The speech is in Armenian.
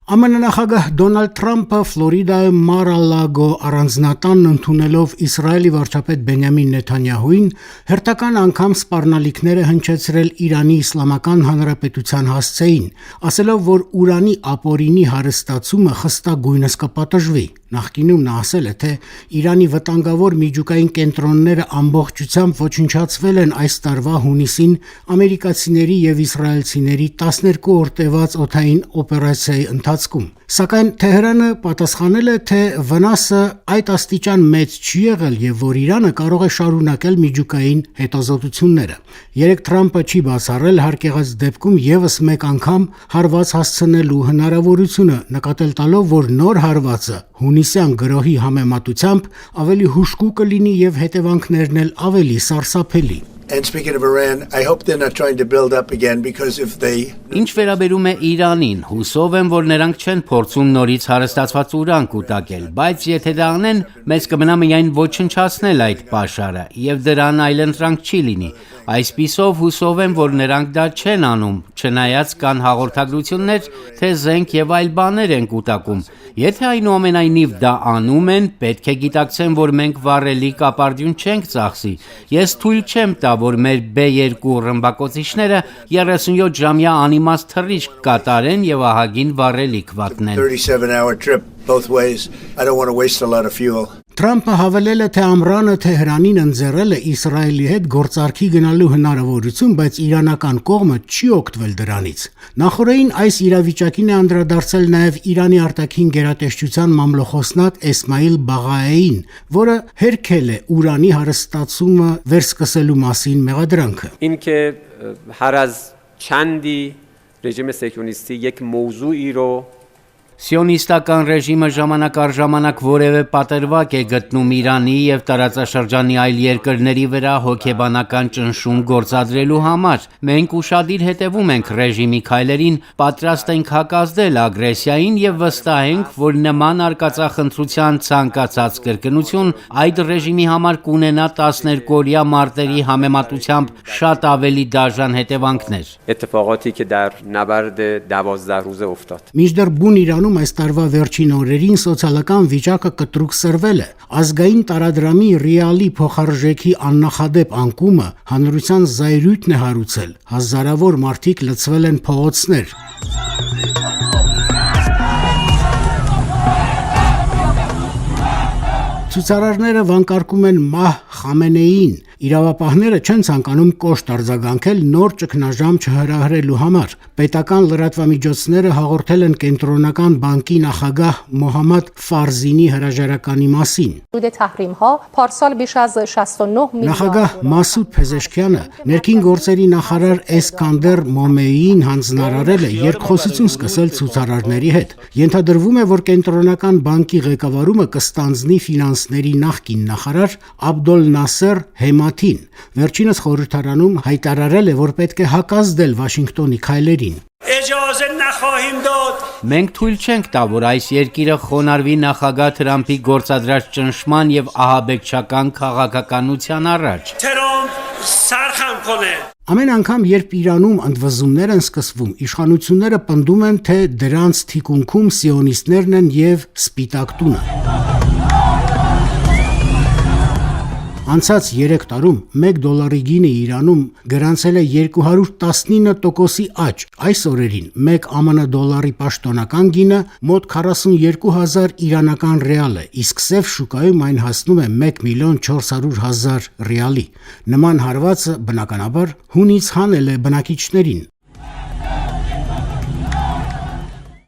ԱՄՆ նախագահ Դոնալդ Թրամփը Ֆլորիդայում Mar-a-Lago առանձնատանն ընդունելով Իսրայելի վարչապետ Բենյամին Նեթանյահուին հերթական անգամ սպառնալիքները հնչեցրել Իրանի Իսլամական Հանրապետության հասցեին, ասելով, որ ուրանի ապօրինի հարստացումը խստագույնս կպատժվի։ Նախկինում նա ասել է, թե Իրանի վտանգավոր միջուկային կենտրոնները ամբողջությամբ ոչնչացվել են այս տարվա հունիսին ամերիկացիների եւ իսրայելցիների 12 օր տևած օդային օպերացիայի ընթացքում։ Սակայն Թեհրանը պատասխանել է, թե վնասը այդ աստիճան մեծ չի եղել եւ որ Իրանը կարող է շարունակել միջուկային հետազոտությունները։ Երեք Թրամփը չի բացառել հարկեղած դեպքում եւս մեկ անգամ հարված հասցնելու հնարավորությունը, նկատել տալով, որ նոր հարվածը հունիսյան գրոհի համեմատությամբ ավելի հուժկու կլինի եւ հետևանքներն էլ ավելի սարսափելի։ And speaking of Iran, I hope they're not trying to build up again because if they Ինչ վերաբերում է Իրանին, հուսով եմ, որ նրանք չեն փորձում նորից հարստացված ուրան կուտակել, բայց եթե դա անեն, մեզ կմնա միայն ոչնչացնել այդ պաշարը, եւ դրան այլընտրանք չի լինի։ Այսպիսով հուսով եմ, որ նրանք դա չեն անում, չնայած կան հաղորդագրություններ, թե զենք եւ այլ բաներ են կուտակում։ Եթե այնուամենայնիվ դա անում են, պետք է գիտակցեն, որ մենք վառելի կապարդյուն չենք ծախսի։ Ես թույլ չեմ տա, որ մեր B2 ռմբակոծիչները 37-ժամյա անիմաստ թռիչք կատարեն եւ ահագին վառելիք վատնեն։ 37-hour trip both ways. I don't want to waste a lot of fuel. Թրամփը հավելել է, թե ամռանը Թեհրանին ընձեռել է Իսրայելի հետ գործարքի գնալու հնարավորություն, բայց իրանական կողմը չի օգտվել դրանից։ Նախորդին այս իրավիճակին է անդրադարձել նաև Իրանի արտաքին գերատեսչության մամլոխոսնակ Էսմայիլ Բաղաեին, որը հերքել է ուրանի հարստացումը վերսկսելու մասին մեղադրանքը։ اینکه هر از چندی رژیم صهیونیستی یک موضوعی رو Սիոնիստական ռեժիմը ժամանակ առ ժամանակ որևէ պատրվակ է գտնում Իրանի եւ տարածաշրջանի այլ երկրների վրա հոգեբանական ճնշում գործադրելու համար։ Մենք ուշադիր հետևում ենք ռեժիմի քայլերին, պատրաստ ենք հակազդել ագրեսիային եւ վստահ ենք, որ նման արկածախնդրության ցանկացած կրկնություն այդ ռեժիմի համար կունենա 12-օրյա մարտերի համեմատությամբ շատ ավելի դաժան հետևանքներ։ اتفاقاتی که در نبرد 12 روزه افتاد Մինչդեռ բուն Իրանում այս տարվա վերջին օրերին սոցիալական վիճակը կտրուկ սրվել է։ Ազգային տարադրամի ռիալի փոխարժեքի աննախադեպ անկումը հանրության զայրույթն է հարուցել։ Հազարավոր մարդիկ լցվել են փողոցներ։ Ցուցարարները վանկարկում են մահ Խամենեիին։ Իրավապահները չեն ցանկանում կոշտ արձագանքել նոր ճգնաժամ չհրահրելու համար։ Պետական լրատվամիջոցները հաղորդել են կենտրոնական բանկի նախագահ Մոհամմադ Ֆարզինի հրաժարականի մասին։ Նախագահ Մասուդ Փեզեշքյանը ներքին գործերի նախարար Էսկանդեր Մոմեիին հանձնարարել է երկխոսություն սկսել ցուցարարների հետ։ Ենթադրվում է, որ կենտրոնական բանկի ղեկավարումը կստանձնի ֆինանսների նախկին նախարար Աբդոլ Նասեր Հեմաթին։ Վերջինս խորհրդարանում հայտարարել է, որ պետք է հակազդել Վաշինգտոնի քայլերին։ Մենք թույլ չենք տա, որ այս երկիրը խոնարհվի նախագահ Թրամփի գործադրած ճնշման եւ ահաբեկչական քաղաքականության առաջ։ Ամեն անգամ, երբ Իրանում ընդվզումներ են սկսվում, իշխանությունները պնդում են, թե դրանց թիկունքում սիոնիստներն են եւ Սպիտակ տունը։ Անցած 3 տարում $1 գինը Իրանում գրանցել է 219% աճ։ Այս օրերին 1 ԱՄՆ դոլարի պաշտոնական գինը մոտ 42,000 իրանական ռիալ է, իսկ սև շուկայում այն հասնում է 1,400,000 ռիալի։ Նման հարվածը բնականաբար հունից հանել է բնակիչներին։